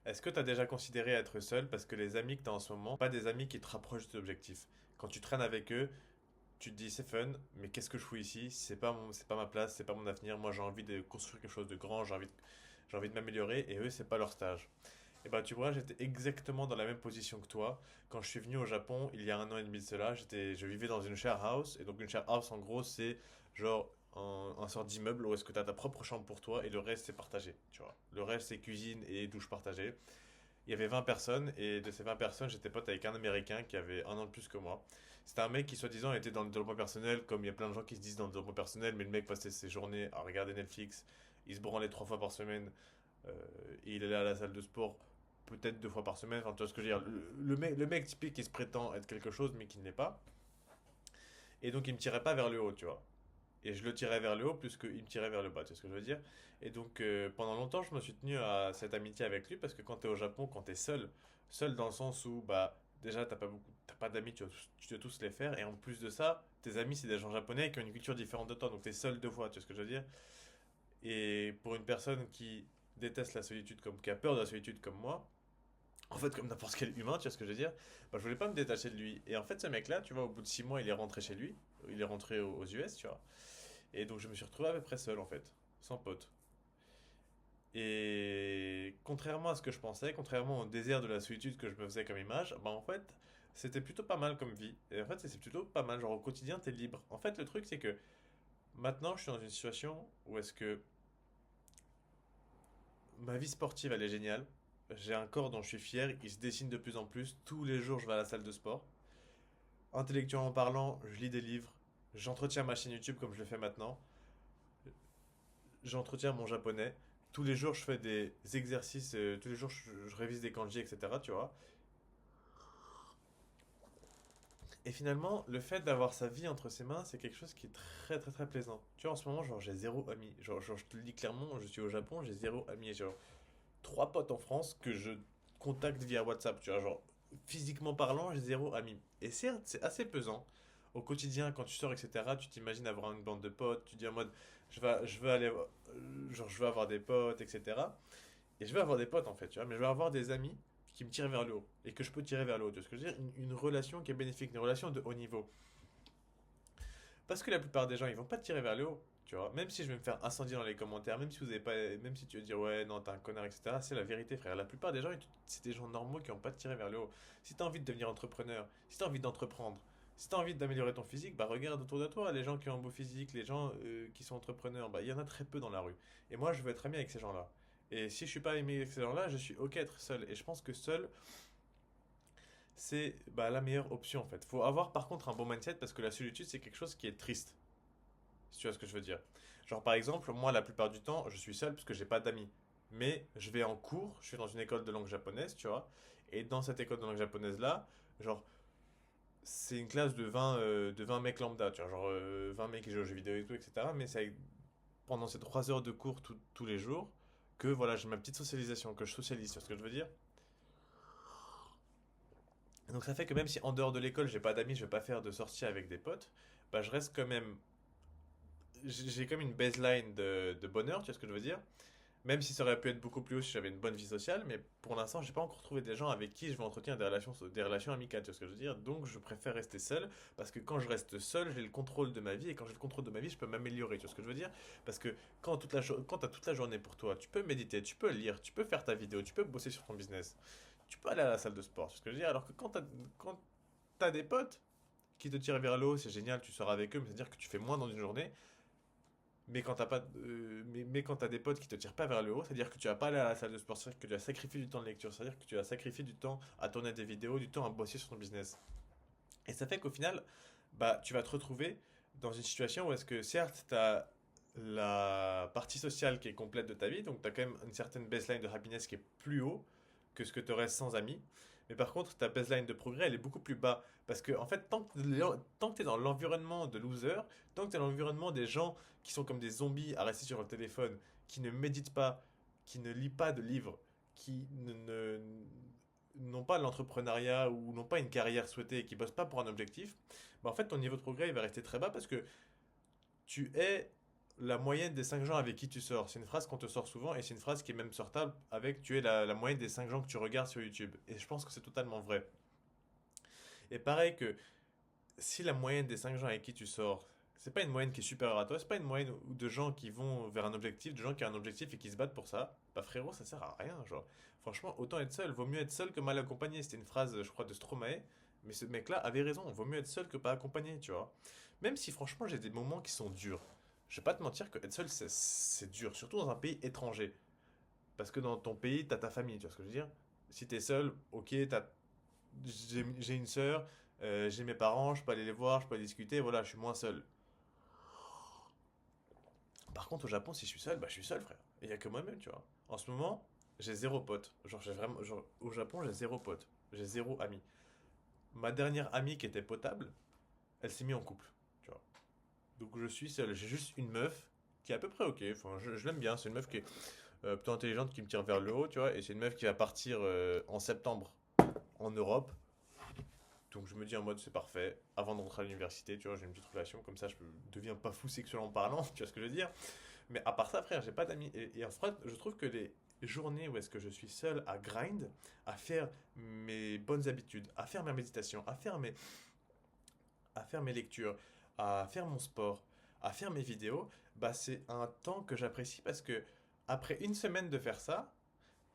Est-ce que tu as déjà considéré être seul parce que les amis que tu as en ce moment, pas des amis qui te rapprochent de tes objectifs? Quand tu traînes avec eux, tu te dis c'est fun, mais qu'est-ce que je fous ici? C'est pas ma place, c'est pas mon avenir. Moi j'ai envie de construire quelque chose de grand, j'ai envie de m'améliorer et eux c'est pas leur stage. Et bah tu vois, j'étais exactement dans la même position que toi. Quand je suis venu au Japon il y a un an et demi de cela, je vivais dans une share house. Et donc une share house en gros c'est genre un sort d'immeuble où est-ce que tu as ta propre chambre pour toi et le reste c'est partagé, tu vois. Le reste c'est cuisine et douche partagée. Il y avait 20 personnes et de ces 20 personnes, j'étais pote avec un Américain qui avait un an de plus que moi. C'était un mec qui soi-disant était dans le développement personnel, comme il y a plein de gens qui se disent dans le développement personnel, mais le mec passait ses journées à regarder Netflix, il se branlait 3 fois par semaine, euh, et il allait à la salle de sport peut-être 2 fois par semaine. Enfin, tu vois ce que je veux dire. Le mec typique qui se prétend être quelque chose mais qui ne l'est pas. Et donc il me tirait pas vers le haut, tu vois. Et je le tirais vers le haut plus qu'il me tirait vers le bas, tu vois ce que je veux dire? Et donc pendant longtemps, je me suis tenu à cette amitié avec lui parce que quand tu es au Japon, quand tu es seul, seul dans le sens où bah déjà t'as pas d'amis, tu dois tous les faire et en plus de ça, tes amis c'est des gens japonais qui ont une culture différente de toi, donc tu es seul 2 fois, tu vois ce que je veux dire? Et pour une personne qui déteste la solitude comme qui a peur de la solitude comme moi, en fait comme n'importe quel humain, tu vois ce que je veux dire? Bah je voulais pas me détacher de lui. Et en fait ce mec là, tu vois, au bout de 6 mois, il est rentré chez lui, il est rentré aux US, tu vois. Et donc je me suis retrouvé à peu près seul en fait, sans pote. Et contrairement à ce que je pensais, contrairement au désert de la solitude que je me faisais comme image, bah en fait c'était plutôt pas mal comme vie. Et en fait c'est plutôt pas mal, genre au quotidien t'es libre. En fait le truc c'est que maintenant je suis dans une situation où est-ce que ma vie sportive elle est géniale. J'ai un corps dont je suis fier, il se dessine de plus en plus. Tous les jours je vais à la salle de sport. Intellectuellement parlant, je lis des livres, j'entretiens ma chaîne YouTube comme je le fais maintenant. J'entretiens mon japonais. Tous les jours, je fais des exercices, tous les jours, je révise des kanji, etc. Tu vois. Et finalement, le fait d'avoir sa vie entre ses mains, c'est quelque chose qui est très, très, très plaisant. Tu vois, en ce moment, genre, j'ai zéro ami. Genre, je te le dis clairement, je suis au Japon, j'ai zéro ami. J'ai genre 3 potes en France que je contacte via WhatsApp. Tu vois, genre, physiquement parlant, j'ai zéro ami. Et certes, c'est assez pesant. Au quotidien, quand tu sors, etc., tu t'imagines avoir une bande de potes, tu dis en mode, je veux aller, genre, je veux avoir des potes, etc. Et je veux avoir des potes en fait, tu vois, mais je veux avoir des amis qui me tirent vers le haut et que je peux tirer vers le haut. Tu vois ce que je veux dire? Une relation qui est bénéfique, une relation de haut niveau. Parce que la plupart des gens, ils vont pas te tirer vers le haut, tu vois. Même si je vais me faire incendier dans les commentaires, même si vous avez pas, même si tu veux dire ouais, non, t'es un connard, etc. C'est la vérité, frère. La plupart des gens, c'est des gens normaux qui vont pas te tirer vers le haut. Si t'as envie de devenir entrepreneur, si t'as envie d'entreprendre, si t'as envie d'améliorer ton physique, bah regarde autour de toi, les gens qui ont un beau physique, les gens qui sont entrepreneurs, bah il y en a très peu dans la rue. Et moi, je veux être ami avec ces gens-là. Et si je suis pas ami avec ces gens-là, je suis ok être seul. Et je pense que seul, c'est bah, la meilleure option en fait. Faut avoir par contre un bon mindset parce que la solitude, c'est quelque chose qui est triste. Si tu vois ce que je veux dire. Genre par exemple, moi la plupart du temps, je suis seul parce que j'ai pas d'amis. Mais je vais en cours, je suis dans une école de langue japonaise, tu vois. Et dans cette école de langue japonaise là, genre c'est une classe de 20 mecs lambda, tu vois, genre 20 mecs qui jouent aux jeux vidéo et tout, etc. Mais c'est pendant ces 3 heures de cours tous les jours que voilà, j'ai ma petite socialisation, que je socialise, tu vois ce que je veux dire. Et donc ça fait que même si en dehors de l'école j'ai pas d'amis, je vais pas faire de sorties avec des potes, bah je reste quand même, j'ai comme une baseline de bonheur, tu vois ce que je veux dire. Même si ça aurait pu être beaucoup plus haut si j'avais une bonne vie sociale, mais pour l'instant, j'ai pas encore trouvé des gens avec qui je vais entretenir des relations amicales, tu vois ce que je veux dire. Donc, je préfère rester seul, parce que quand je reste seul, j'ai le contrôle de ma vie, et quand j'ai le contrôle de ma vie, je peux m'améliorer, tu vois ce que je veux dire. Parce que quand t'as toute la journée pour toi, tu peux méditer, tu peux lire, tu peux faire ta vidéo, tu peux bosser sur ton business, tu peux aller à la salle de sport, tu vois ce que je veux dire. Alors que quand t'as des potes qui te tirent vers le haut, c'est génial, tu sors avec eux, mais c'est-à-dire que tu fais moins dans une journée, mais quand t'as pas, mais quand t'as des potes qui te tirent pas vers le haut, c'est-à-dire que tu vas pas aller à la salle de sport, c'est-à-dire que tu as sacrifié du temps de lecture, c'est-à-dire que tu as sacrifié du temps à tourner des vidéos, du temps à bosser sur ton business. Et ça fait qu'au final, bah, tu vas te retrouver dans une situation où est-ce que certes, tu as la partie sociale qui est complète de ta vie, donc tu as quand même une certaine baseline de happiness qui est plus haut que ce que tu aurais sans amis. Mais par contre, ta baseline de progrès, elle est beaucoup plus bas. Parce que, en fait, tant que tu es dans l'environnement de loser, tant que tu es dans l'environnement des gens qui sont comme des zombies à rester sur leur téléphone, qui ne méditent pas, qui ne lisent pas de livres, qui n'ont pas l'entrepreneuriat ou n'ont pas une carrière souhaitée et qui bossent pas pour un objectif, bah en fait ton niveau de progrès il va rester très bas parce que tu es la moyenne des 5 gens avec qui tu sors. C'est une phrase qu'on te sort souvent et c'est une phrase qui est même sortable avec tu es la moyenne des 5 gens que tu regardes sur YouTube. Et je pense que c'est totalement vrai. Et pareil que si la moyenne des 5 gens avec qui tu sors, c'est pas une moyenne qui est supérieure à toi, c'est pas une moyenne de gens qui vont vers un objectif, de gens qui ont un objectif et qui se battent pour ça, bah frérot, ça sert à rien, genre. Franchement, autant être seul, vaut mieux être seul que mal accompagné. C'était une phrase, je crois, de Stromae, mais ce mec-là avait raison, vaut mieux être seul que pas accompagné, tu vois. Même si franchement, j'ai des moments qui sont durs. Je vais pas te mentir que être seul, c'est dur, surtout dans un pays étranger. Parce que dans ton pays, t'as ta famille, tu vois ce que je veux dire? Si t'es seul, ok, j'ai une sœur, j'ai mes parents, je peux aller les voir, je peux aller discuter, voilà, je suis moins seul. Par contre, au Japon, si je suis seul, bah je suis seul, frère. Il y a que moi-même, tu vois. En ce moment, j'ai zéro pote. Genre, j'ai vraiment, genre, au Japon, j'ai zéro pote. J'ai zéro ami. Ma dernière amie qui était potable, elle s'est mise en couple, tu vois. Donc je suis seul. J'ai juste une meuf qui est à peu près ok. Enfin, je l'aime bien. C'est une meuf qui est plutôt intelligente, qui me tire vers le haut, tu vois. Et c'est une meuf qui va partir en septembre en Europe. Donc je me dis en mode c'est parfait. Avant de rentrer à l'université, tu vois, j'ai une petite relation. Comme ça, je deviens pas fou sexuellement parlant, tu vois ce que je veux dire. Mais à part ça, frère, j'ai pas d'amis. Et en fait, je trouve que les journées où est-ce que je suis seul à grind, à faire mes bonnes habitudes, à faire ma méditation, à faire mes lectures, à faire mon sport, à faire mes vidéos, bah c'est un temps que j'apprécie parce que après une semaine de faire ça,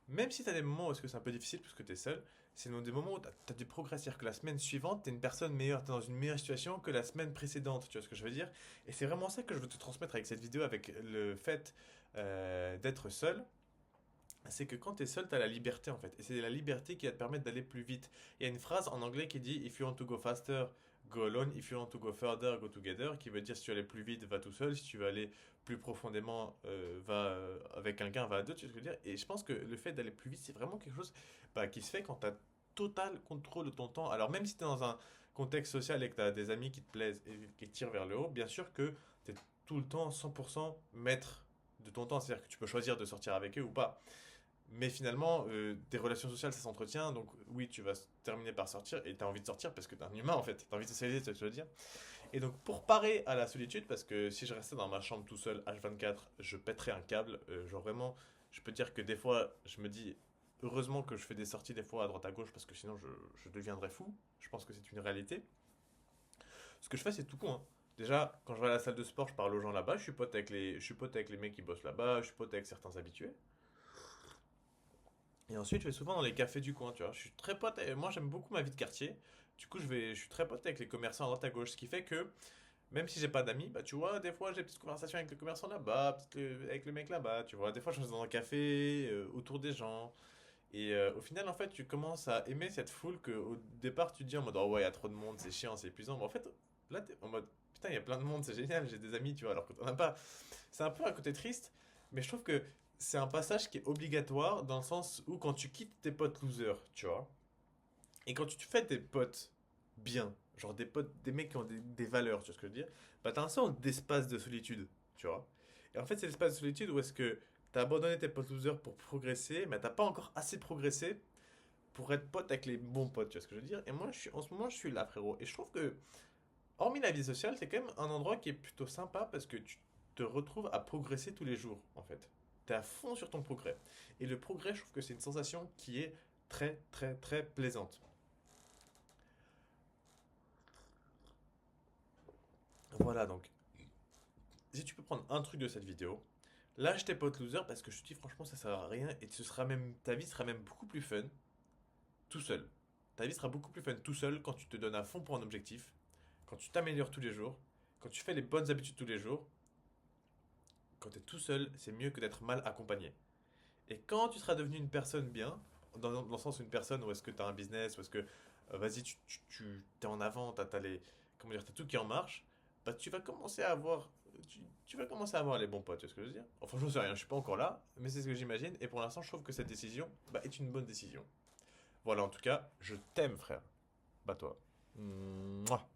même si tu as des moments où est-ce que c'est un peu difficile parce que tu es seul, c'est des moments où tu as du progrès. C'est-à-dire que la semaine suivante, tu es une personne meilleure, tu es dans une meilleure situation que la semaine précédente. Tu vois ce que je veux dire? Et c'est vraiment ça que je veux te transmettre avec cette vidéo, avec le fait d'être seul. C'est que quand tu es seul, tu as la liberté en fait. Et c'est la liberté qui va te permettre d'aller plus vite. Il y a une phrase en anglais qui dit If you want to go faster, go alone. If you want to go further, go together. Qui veut dire si tu veux aller plus vite, va tout seul. Si tu veux aller plus profondément, va avec quelqu'un, va à deux. Tu vois ce que je veux dire? Et je pense que le fait d'aller plus vite, c'est vraiment quelque chose bah, qui se fait quand tu as total contrôle de ton temps. Alors même si tu es dans un contexte social et que tu as des amis qui te plaisent et qui te tirent vers le haut, bien sûr que tu es tout le temps 100% maître de ton temps. C'est-à-dire que tu peux choisir de sortir avec eux ou pas. Mais finalement, des relations sociales, ça s'entretient. Donc, oui, tu vas terminer par sortir et tu as envie de sortir parce que tu es un humain en fait. Tu as envie de socialiser, c'est ce que je veux dire. Et donc, pour parer à la solitude, parce que si je restais dans ma chambre tout seul, H24, je pèterais un câble. Genre vraiment, je peux dire que des fois, je me dis, heureusement que je fais des sorties des fois à droite à gauche parce que sinon, je deviendrais fou. Je pense que c'est une réalité. Ce que je fais, c'est tout con, hein. Déjà, quand je vais à la salle de sport, je parle aux gens là-bas. Je suis pote avec les mecs qui bossent là-bas. Je suis pote avec certains habitués. Et ensuite, je vais souvent dans les cafés du coin, tu vois. Je suis très pote, moi j'aime beaucoup ma vie de quartier. Du coup, je suis très pote avec les commerçants à droite à gauche. Ce qui fait que, même si j'ai pas d'amis, bah tu vois, des fois j'ai des petites conversations avec les commerçants là-bas, avec le mec là-bas, tu vois. Des fois, je reste dans un café, autour des gens. Et au final, en fait, tu commences à aimer cette foule que au départ, tu te dis en mode, oh ouais, il y a trop de monde, c'est chiant, c'est épuisant. Mais en fait, là, t'es en mode, putain, il y a plein de monde, c'est génial, j'ai des amis, tu vois, alors que t'en as pas. C'est un peu un côté triste, mais je trouve que c'est un passage qui est obligatoire dans le sens où quand tu quittes tes potes losers, tu vois, et quand tu te fais des potes bien, genre des potes, des mecs qui ont des valeurs, tu vois ce que je veux dire, bah t'as un sort d'espace de solitude, tu vois. Et en fait, c'est l'espace de solitude où est-ce que t'as abandonné tes potes losers pour progresser, mais t'as pas encore assez progressé pour être pote avec les bons potes, tu vois ce que je veux dire. Et moi, en ce moment, je suis là, frérot. Et je trouve que, hormis la vie sociale, c'est quand même un endroit qui est plutôt sympa parce que tu te retrouves à progresser tous les jours, en fait. T'es à fond sur ton progrès. Et le progrès, je trouve que c'est une sensation qui est très, très, très plaisante. Voilà, donc, si tu peux prendre un truc de cette vidéo, lâche tes potes losers parce que je te dis franchement, ça sert à rien et ta vie sera même beaucoup plus fun tout seul. Ta vie sera beaucoup plus fun tout seul quand tu te donnes à fond pour un objectif, quand tu t'améliores tous les jours, quand tu fais les bonnes habitudes tous les jours. Quand tu es tout seul, c'est mieux que d'être mal accompagné. Et quand tu seras devenu une personne bien, dans le sens une personne où est-ce que tu as un business, où est-ce que vas-y, tu es en avant, tu as, comment dire, t'as tout qui en marche, bah tu vas commencer à avoir. Tu vas commencer à avoir les bons potes, tu vois ce que je veux dire? Enfin, je sais rien, je suis pas encore là, mais c'est ce que j'imagine. Et pour l'instant, je trouve que cette décision bah, est une bonne décision. Voilà, en tout cas, je t'aime, frère. Bah toi. Mouah.